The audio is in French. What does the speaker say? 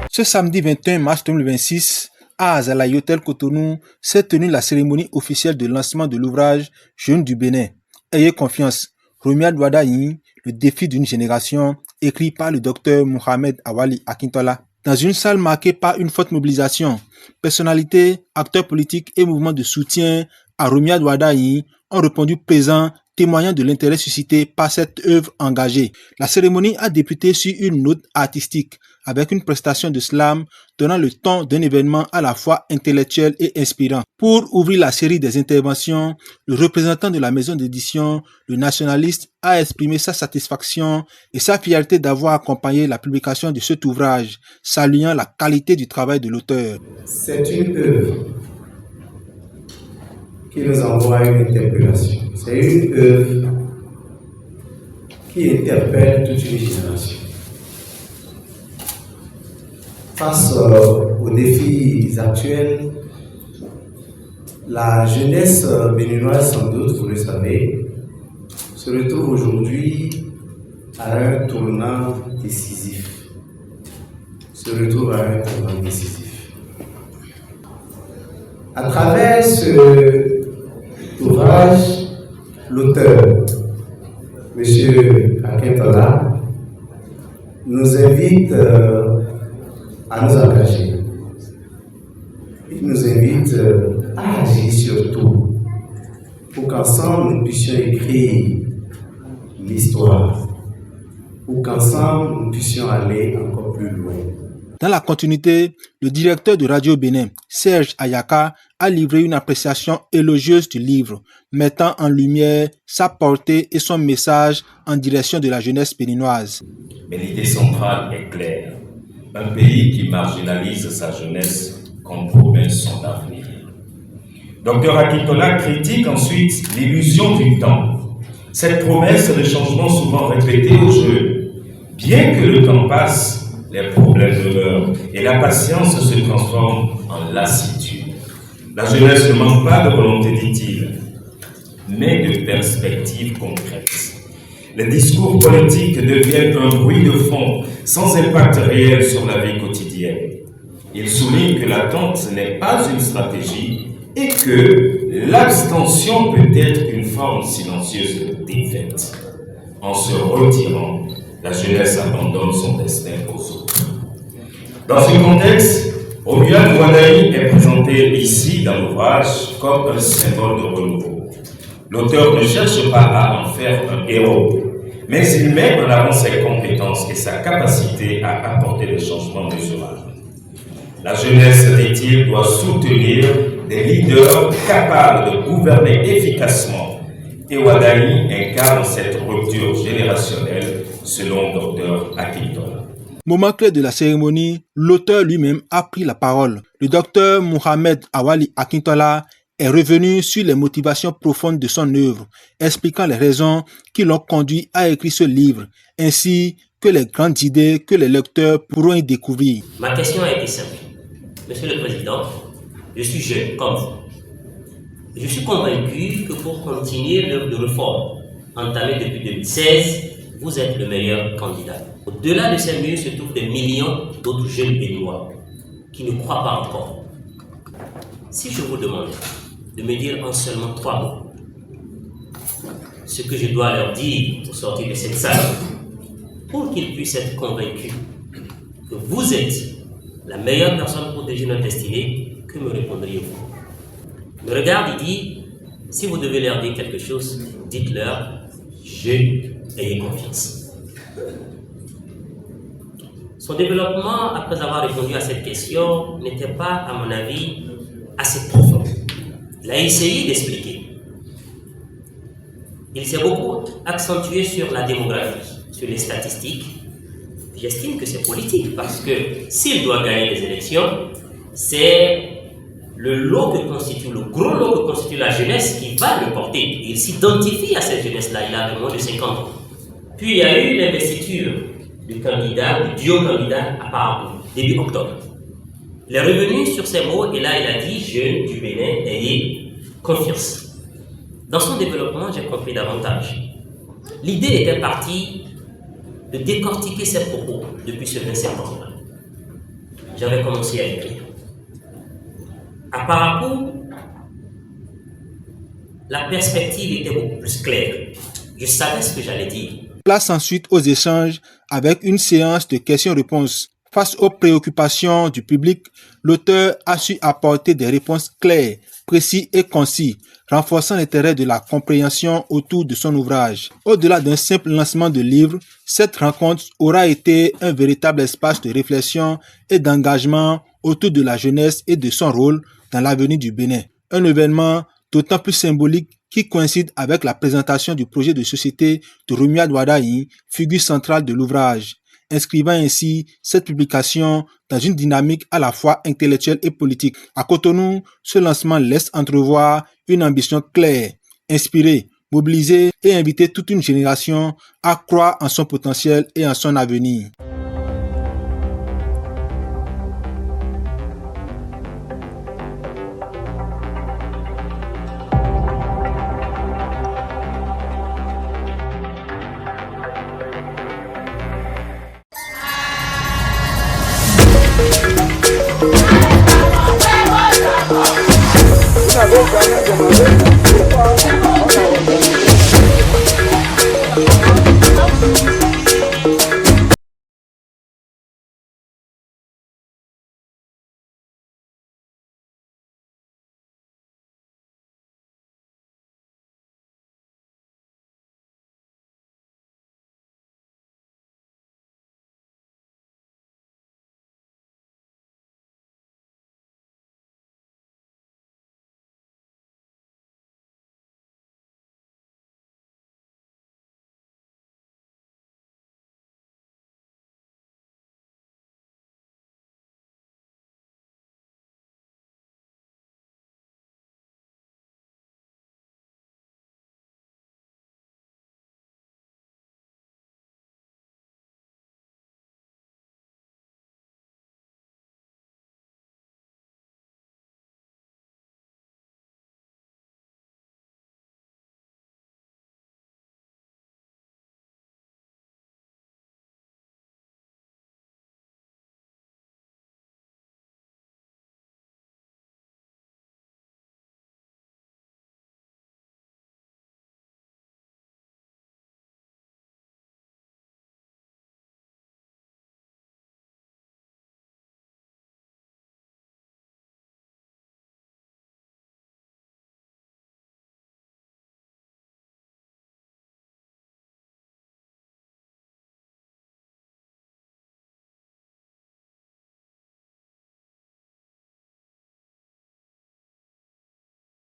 Ce samedi 21 mars 2026, à Azalaï Hôtel Cotonou, s'est tenue la cérémonie officielle de lancement de l'ouvrage Jeunes du Bénin. Ayez confiance, Romuald Wadayi, le défi d'une génération, écrit par le docteur Mohamed Awali Akintola. Dans une salle marquée par une forte mobilisation, personnalités, acteurs politiques et mouvements de soutien à Romuald Wadayi ont répondu présents, témoignant de l'intérêt suscité par cette œuvre engagée. La cérémonie a débuté sur une note artistique, avec une prestation de slam donnant le ton d'un événement à la fois intellectuel et inspirant. Pour ouvrir la série des interventions, le représentant de la maison d'édition, le nationaliste, a exprimé sa satisfaction et sa fierté d'avoir accompagné la publication de cet ouvrage, saluant la qualité du travail de l'auteur. C'est une œuvre qui nous envoie une interpellation. C'est une œuvre qui interpelle toute une génération. Face aux défis actuels, la jeunesse béninoise, sans doute, vous le savez, se retrouve aujourd'hui à un tournant décisif. À travers cet ouvrage, l'auteur, M. Akintola, nous invite à nous engager. Il nous invite à agir surtout pour qu'ensemble nous puissions écrire l'histoire, pour qu'ensemble nous puissions aller encore plus loin. Dans la continuité, le directeur de Radio Bénin, Serge Ayaka, a livré une appréciation élogieuse du livre, mettant en lumière sa portée et son message en direction de la jeunesse béninoise. Mais l'idée centrale est claire. Un pays qui marginalise sa jeunesse compromet son avenir. Dr Akintola critique ensuite l'illusion du temps. Cette promesse de changement souvent répétée aux jeunes. Bien que le temps passe, les problèmes demeurent et la patience se transforme en lassitude. La jeunesse ne manque pas de volonté, dit-il, mais de perspectives concrètes. Les discours politiques deviennent un bruit de fond, sans impact réel sur la vie quotidienne. Il souligne que l'attente n'est pas une stratégie et que l'abstention peut être une forme silencieuse de défaite. En se retirant, la jeunesse abandonne son destin aux autres. Dans ce contexte, Romuald Wadayi est présenté ici dans l'ouvrage comme un symbole de renouveau. L'auteur ne cherche pas à en faire un héros, mais il met en avant ses compétences et sa capacité à apporter des changements mesurables. La jeunesse, dit-il, doit soutenir des leaders capables de gouverner efficacement. Et Wadayi incarne cette rupture générationnelle, selon Dr Akintola. Moment clé de la cérémonie, l'auteur lui-même a pris la parole. Le docteur Mohamed Awali Akintola est revenu sur les motivations profondes de son œuvre, expliquant les raisons qui l'ont conduit à écrire ce livre, ainsi que les grandes idées que les lecteurs pourront y découvrir. Ma question a été simple. Monsieur le Président, je suis jeune comme vous. Je suis convaincu que pour continuer l'œuvre de réforme entamée depuis 2016, vous êtes le meilleur candidat. Au-delà de ces murs se trouvent des millions d'autres jeunes Béninois qui ne croient pas encore. Si je vous demande de me dire en seulement 3 mots ce que je dois leur dire pour sortir de cette salle, pour qu'ils puissent être convaincus que vous êtes la meilleure personne pour déjouer notre destinée, que me répondriez-vous? Me regarde et dit, si vous devez leur dire quelque chose, dites-leur, ayez confiance. Son développement, après avoir répondu à cette question, n'était pas, à mon avis, assez profond. Il a essayé d'expliquer. Il s'est beaucoup accentué sur la démographie, sur les statistiques. J'estime que c'est politique, parce que s'il doit gagner des élections, c'est le lot que constitue, le gros lot que constitue la jeunesse qui va le porter. Il s'identifie à cette jeunesse-là, il a moins de 50 ans. Puis il y a eu l'investiture du candidat, du duo candidat à Parakou, début octobre. Il est revenu sur ces mots et là il a dit, jeunes du Bénin, ayez confiance. Dans son développement, j'ai compris davantage. L'idée était partie de décortiquer ses propos depuis ce 20 septembre. J'avais commencé à écrire. À Parakou, la perspective était beaucoup plus claire. Je savais ce que j'allais dire. Place ensuite aux échanges avec une séance de questions-réponses. Face aux préoccupations du public, l'auteur a su apporter des réponses claires, précises et concises, renforçant l'intérêt de la compréhension autour de son ouvrage. Au-delà d'un simple lancement de livre, cette rencontre aura été un véritable espace de réflexion et d'engagement autour de la jeunesse et de son rôle dans l'avenir du Bénin. Un événement d'autant plus symbolique qui coïncide avec la présentation du projet de société de Romuald Wadayi, figure centrale de l'ouvrage, inscrivant ainsi cette publication dans une dynamique à la fois intellectuelle et politique. À Cotonou, ce lancement laisse entrevoir une ambition claire, inspirer, mobiliser et inviter toute une génération à croire en son potentiel et en son avenir. Una boca,